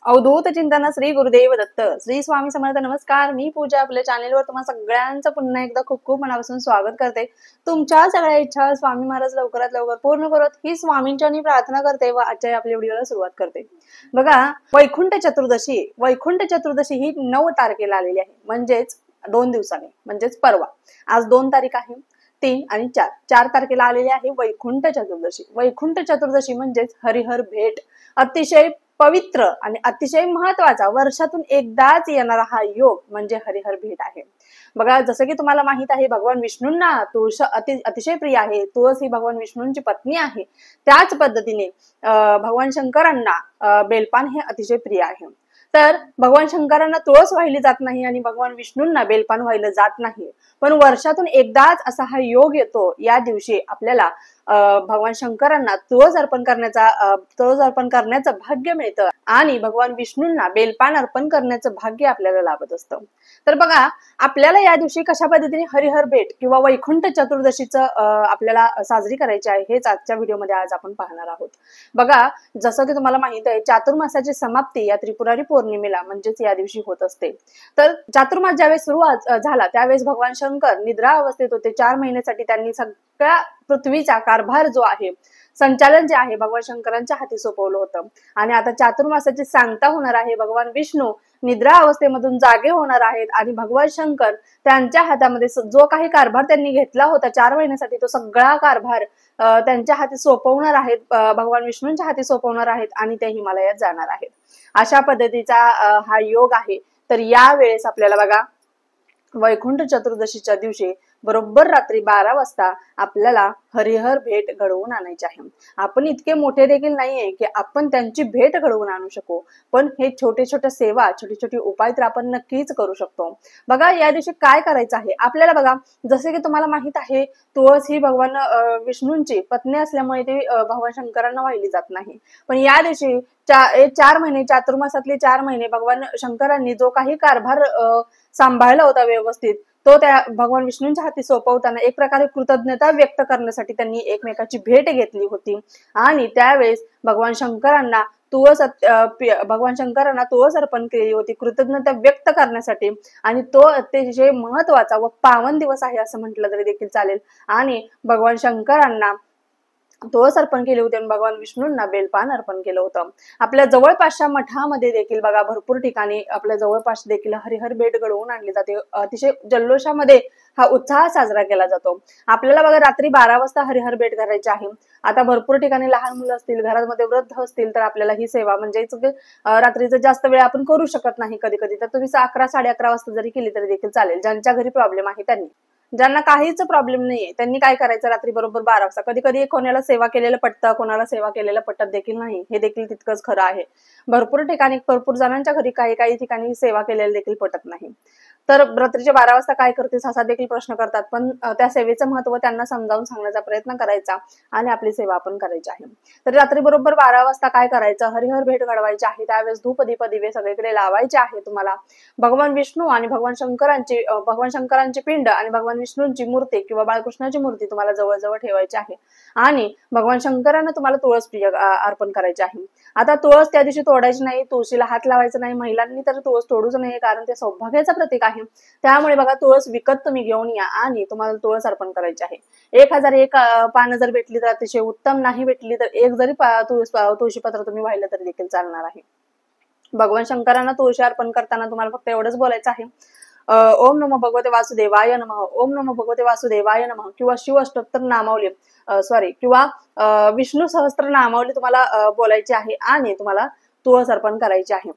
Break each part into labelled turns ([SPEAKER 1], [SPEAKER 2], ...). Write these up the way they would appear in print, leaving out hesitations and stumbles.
[SPEAKER 1] अवधूत चिंतन श्री गुरुदेव दत्त श्री स्वामी समर्थ. नमस्कार, मी पूजा आपल्या चॅनेलवर तुम्हा सगळ्यांचं पुन्हा एकदा खूप खूप मनापासून स्वागत करते. तुमच्या सगळ्या इच्छा स्वामी महाराज लवकरात लवकर पूर्ण करत ही स्वामींच्या प्रार्थना करते व आजच्या आपल्या व्हिडिओला सुरुवात करते. बघा, वैकुंठ चतुर्दशी ही 9 तारखेला आलेली आहे, म्हणजेच 2 दिवसांनी, म्हणजेच परवा. आज 2 तारीख आहे, 3 आणि 4 तारखेला आलेली आहे वैकुंठ चतुर्दशी. वैकुंठ चतुर्दशी म्हणजेच हरिहर भेट. अतिशय पवित्र आणि अतिशय महत्वाचा वर्षातून एकदाच येणारा हा योग म्हणजे हरिहर भेट आहे. बघा, जसं की तुम्हाला माहित आहे, भगवान विष्णूंना तुळस अतिशय प्रिय आहे. तुळस ही भगवान विष्णूंची पत्नी आहे. त्याच पद्धतीने भगवान शंकरांना बेलपान हे अतिशय प्रिय आहे. तर भगवान शंकरांना तुळस वाहिली जात नाही आणि भगवान विष्णूंना बेलपान वाहिलं जात नाही, पण वर्षातून एकदाच असा हा योग येतो. या दिवशी आपल्याला भगवान शंकरांना तुळस अर्पण करण्याचं भाग्य मिळतं आणि भगवान विष्णूंना बेलपान अर्पण करण्याचं भाग्य आपल्याला लाभत असतं. तर बघा, आपल्याला या दिवशी कशा पद्धतीने हरिहर भेट किंवा वैकुंठ चतुर्दशीचं आपल्याला साजरी करायची आहे, हेच आजच्या व्हिडिओमध्ये आज आपण पाहणार आहोत. बघा, जसं की तुम्हाला माहित आहे, चातुर्मासाची समाप्ती या त्रिपुरारी पौर्णिमेला म्हणजेच या दिवशी होत असते. तर चातुर्मास ज्यावेळेस सुरुवात झाला त्यावेळेस भगवान शंकर निद्रा अवस्थेत होते. 4 महिन्यासाठी त्यांनी सगळ्या पृथ्वीचा कारभार जो आहे, संचालन जे आहे, भगवान शंकरांच्या हाती सोपवलं होतं. आणि आता चातुर्मासाची सांगता होणार आहे. भगवान विष्णू निद्रा अवस्थेमधून जागे होणार आहेत आणि भगवान शंकर त्यांच्या हातामध्ये जो काही कारभार त्यांनी घेतला होता 4 महिन्यासाठी, तो सगळा कारभार त्यांच्या हाती सोपवणार आहेत, भगवान विष्णूंच्या हाती सोपवणार आहेत आणि ते हिमालयात जाणार आहेत. अशा पद्धतीचा हा योग आहे. तर या वेळेस आपल्याला बघा, वैकुंठ चतुर्दशीच्या दिवशी बरोबर रात्री 12 वाजता आपल्याला हरिहर भेट घडवून आणायची आहे. आपण इतके मोठे देखील नाहीये की आपण त्यांची भेट घडवून आणू शकू, पण हे छोटे छोटे सेवा, छोटे छोटे उपाय तर आपण नक्कीच करू शकतो. बघा, या दिवशी काय करायचं आहे आपल्याला. बघा, जसे की तुम्हाला माहित आहे, तुळस ही भगवान विष्णूंची पत्नी असल्यामुळे ती भगवान शंकरांना वाहिली जात नाही. पण या दिवशी 4 महिने, चातुर्मासातले 4 महिने भगवान शंकरांनी जो काही कारभार सांभाळला होता व्यवस्थित, तो त्या भगवान विष्णूंच्या हाती सोपवताना एक प्रकारे कृतज्ञता व्यक्त करण्यासाठी त्यांनी एकमेकाची भेट घेतली होती. आणि त्यावेळेस भगवान शंकरांना तुळस अर्पण केली होती कृतज्ञता व्यक्त करण्यासाठी. आणि तो अतिशय महत्वाचा व पावन दिवस आहे असं म्हटलं तरी देखील चालेल. आणि भगवान शंकरांना तुळस अर्पण केली होती आणि भगवान विष्णूंना बेलपान अर्पण केलं होतं. आपल्या जवळपासच्या मठामध्ये देखील बघा, भरपूर ठिकाणी आपल्या जवळपास देखील हरिहर भेट घडवून आणली जाते. अतिशय जल्लोषामध्ये हा उत्साह साजरा केला जातो. आपल्याला बघा, रात्री 12 वाजता हरिहर भेट करायची आहे. आता भरपूर ठिकाणी लहान मुलं असतील, घरामध्ये वृद्ध असतील, तर आपल्याला ही सेवा म्हणजे रात्रीचं जास्त वेळ आपण करू शकत नाही कधी कधी, तर तुम्ही 11, 11:30 वाजता जरी केली तरी देखील चालेल. ज्यांच्या घरी प्रॉब्लेम आहे त्यांनी, ज्यांना काहीच प्रॉब्लेम नाहीये त्यांनी काय करायचं, रात्री बरोबर 12 वाजता. कधी कधी कोणाला सेवा केलेलं पटतं, कोणाला सेवा केलेलं पटत देखील नाही, हे देखील तितकंच खरं आहे. भरपूर ठिकाणी, भरपूर जणांच्या घरी काही ठिकाणी सेवा केलेलं देखील पटत नाही. तर रात्रीच्या 12 वाजता काय करतेस असा देखील प्रश्न करतात. पण त्या सेवेचं महत्व त्यांना समजावून सांगण्याचा प्रयत्न करायचा आणि आपली सेवा आपण करायची आहे. तर रात्री बरोबर 12 वाजता काय करायचं, हरिहर भेट घडवायची आहे. त्यावेळेस धूप दीप दिवे सगळीकडे लावायचे आहे तुम्हाला. भगवान विष्णू आणि भगवान शंकरांची पिंड आणि भगवान विष्णूंची मूर्ती किंवा बाळकृष्णाची मूर्ती तुम्हाला जवळ ठेवायची आहे. आणि भगवान शंकरांना तुम्हाला तुळस अर्पण करायची आहे. आता तुळस त्या दिवशी तोडायची नाही, तुळशीला हात लावायचा नाही. महिलांनी तर तुळस तोडूच नाही, कारण ते सौभाग्याचं प्रतीक आहे. त्यामुळे बघा, तुळस विकत तुम्ही घेऊन या आणि तुम्हाला तुळस अर्पण करायची आहे. 1001 पानं जर भेटली तर अतिशय उत्तम, नाही भेटली तर एक जरी तुळशीपत्र तुम्ही वाहिलं तरी देखील चालणार आहे. भगवान शंकरांना तुळशी अर्पण करताना तुम्हाला फक्त एवढंच बोलायचं आहे, ओम नमो भगवते वासुदेवाय नमः, ओम नमो भगवते वासुदेवाय नमः, किंवा शिव अष्टोत्तर नामावली किंवा विष्णू सहस्त्र नामावली तुम्हाला बोलायची आहे आणि तुम्हाला तुळस अर्पण करायची आहे.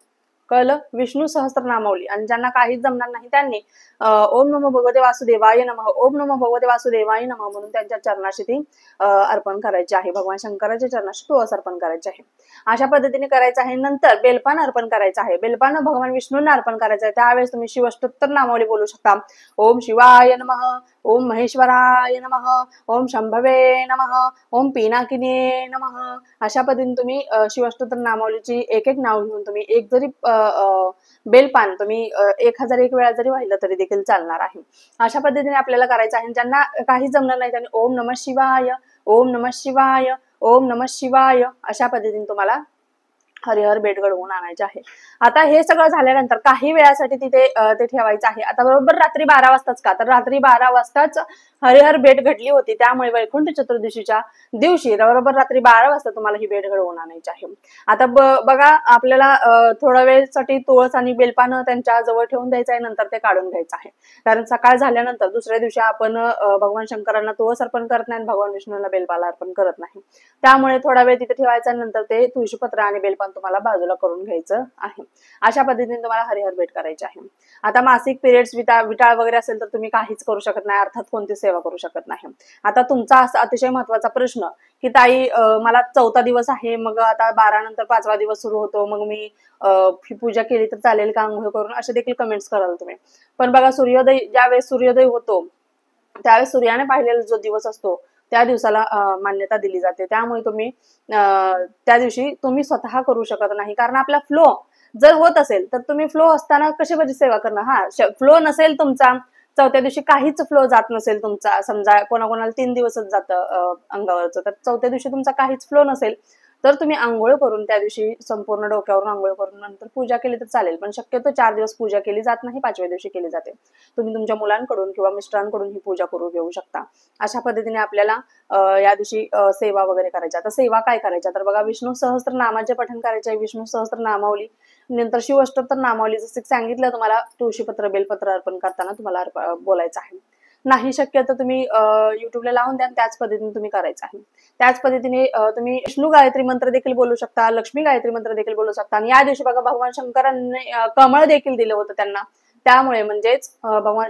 [SPEAKER 1] कळलं? विष्णू सहस्त्र नामावली. आणि ज्यांना काहीच जमणार नाही त्यांनी ओम नमो भगवते वासुदेवाय नमः, ओम नमो भगवते वासुदेवाय नमः म्हणून त्यांच्या चरणाशी ती अर्पण करायची आहे. भगवान शंकराच्या चरणाशी तुळस अर्पण करायची आहे. अशा पद्धतीने करायचं आहे. नंतर बेलपान अर्पण करायचं आहे. बेलपान भगवान विष्णूंना अर्पण करायचं आहे. त्यावेळेस तुम्ही शिव अष्टोत्तर नामावली बोलू शकता. ओम शिवाय नमः, ओम महेश्वराय नमः, ओम शंभवे नमः, ओम पिनाकिने नमः. अशा पद्धतीने तुम्ही शिव अष्टोत्तर नामावलीची एक नाव घेऊन तुम्ही एक जरी बेलपान तुम्ही 1001 वेळा जरी वाहिलं तरी देखील चालणार आहे. अशा पद्धतीने आपल्याला करायचं आहे. ज्यांना काही जमणार नाही त्यांनी ओम नमः शिवाय, ओम नमः शिवाय, ओम नमः शिवाय अशा पद्धतीने तुम्हाला हरिहर भेट घडवून आणायचे आहे. आता हे सगळं झाल्यानंतर काही वेळासाठी तिथे ते ठेवायचं आहे. आता बरोबर रात्री 12 वाजताच का, तर रात्री 12 वाजताच हरिहर भेट घडली होती, त्यामुळे वैकुंठ चतुर्दशीच्या दिवशी बरोबर रात्री 12 वाजता तुम्हाला ही भेट घडवून आणायची आहे. आता बघा, आपल्याला थोडा वेळसाठी तुळस आणि बेलपानं त्यांच्या जवळ ठेवून द्यायचं आहे, नंतर ते काढून घ्यायचं आहे. कारण सकाळ झाल्यानंतर दुसऱ्या दिवशी आपण भगवान शंकरांना तुळस अर्पण करत नाही आणि भगवान विष्णूंना बेलपाला अर्पण करत नाही. त्यामुळे थोडा वेळ तिथे ठेवायचा, नंतर ते तुळशीपत्र आणि बेलपान तुम्हाला बाजूला करून घ्यायचं आहे. अशा पद्धतीने तुम्हाला हरिहर भेट करायची आहे. आता मासिक पिरियड्स विटाळ वगैरे असेल तर तुम्ही काहीच करू शकत नाही, अर्थात कोणती सेवा करू शकत नाही. आता तुमचा असा अतिशय महत्वाचा प्रश्न की ताई मला 4था दिवस आहे, मग आता 12 नंतर 5वा दिवस सुरू होतो, मग मी पूजा केली तर चालेल का आंघोळ करून, असे देखील कमेंट्स कराल तुम्ही. पण बघा, ज्यावेळेस सूर्योदय होतो त्यावेळेस सूर्याने पाहिलेला जो दिवस असतो त्या दिवसाला मान्यता दिली जाते. त्यामुळे तुम्ही त्या दिवशी तुम्ही स्वतः करू शकत नाही, कारण आपला फ्लो जर होत असेल तर तुम्ही फ्लो असताना कशी बरी सेवा करणार. हा, फ्लो नसेल तुमचा, 4थ्या दिवशी काहीच फ्लो जात नसेल तुमचा, समजा कोणाकोणाला 3 दिवसच जातं अंगावरचं, तर 4थ्या दिवशी तुमचा काहीच फ्लो नसेल तर तुम्ही आंघोळ करून त्या दिवशी संपूर्ण डोक्यावरून आंघोळ करून नंतर पूजा केली तर चालेल. पण शक्यतो 4 दिवस पूजा केली जात नाही, 5व्या दिवशी केली जाते. तुम्ही तुमच्या मुलांकडून किंवा मिस्टरांकडून ही पूजा करून घेऊ शकता. अशा पद्धतीने आपल्याला या दिवशी सेवा वगैरे करायच्या. आता सेवा काय करायच्या, तर बघा, विष्णू सहस्त्रनामाचे पठण करायचे. विष्णू सहस्त्रनामावली, नंतर शिवअष्टोत्तर नामावली, जसं सांगितलं तुम्हाला तुळशीपत्र बेलपत्र अर्पण करताना तुम्हाला बोलायचं आहे. नाही शक्य तर तुम्ही युट्यूबला लावून द्या, त्याच पद्धतीने तुम्ही करायचं आहे. त्याच पद्धतीने तुम्ही विष्णू गायत्री मंत्र देखील बोलू शकता, लक्ष्मी गायत्री मंत्र देखील बोलू शकता. आणि या दिवशी बघा, भगवान शंकरांनी कमळ देखील दिलं होतं त्यांना, त्यामुळे म्हणजेच भगवान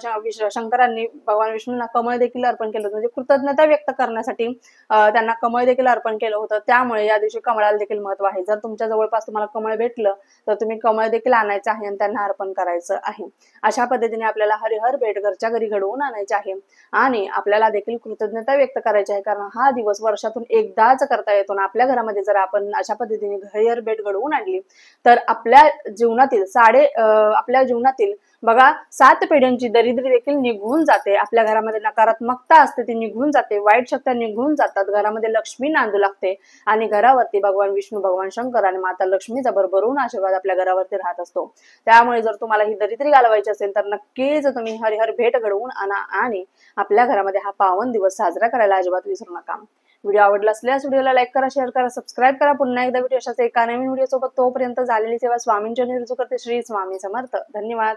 [SPEAKER 1] शंकरांनी भगवान विष्णूंना कमळ देखील अर्पण केलं होतं, म्हणजे कृतज्ञता व्यक्त करण्यासाठी त्यांना कमळ देखील अर्पण केलं होतं. त्यामुळे या दिवशी कमळाला देखील महत्व आहे. जर तुमच्या जवळपास तुम्हाला कमळ भेटलं तर तुम्ही कमळ देखील आणायचं आहे आणि त्यांना अर्पण करायचं आहे. अशा पद्धतीने आपल्याला हरिहर भेट घरच्या घरी घडवून आणायची आहे आणि आपल्याला देखील कृतज्ञता व्यक्त करायची आहे, कारण हा दिवस वर्षातून एकदाच करता येतो. आपल्या घरामध्ये जर आपण अशा पद्धतीने हरिहर भेट घडवून आणली तर आपल्या जीवनातील बघा 7 पिढ्यांची दरिद्री देखील निघून जाते. आपल्या घरामध्ये नकारात्मकता असते ती निघून जाते, वाईट शक्ती निघून जातात, घरामध्ये लक्ष्मी नांदू लागते आणि घरावरती भगवान विष्णू, भगवान शंकर आणि माता लक्ष्मीचा भरभरून आशीर्वाद आपल्या घरावरती राहत असतो. त्यामुळे जर तुम्हाला ही दरिद्री घालवायची असेल तर नक्कीच तुम्ही हरिहर भेट घडवून आणा आणि आपल्या घरामध्ये हा पावन दिवस साजरा करायला अजिबात विसरू नका. व्हिडिओ आवडला असल्यास व्हिडिओला लाईक करा, शेअर करा, सबस्क्राईब करा. पुन्हा एकदा भेटू अशाच एका नवीन व्हिडिओ सोबत. तोपर्यंत झालेली सेवा स्वामींच्या निर्जू करते. श्री स्वामी समर्थ. धन्यवाद.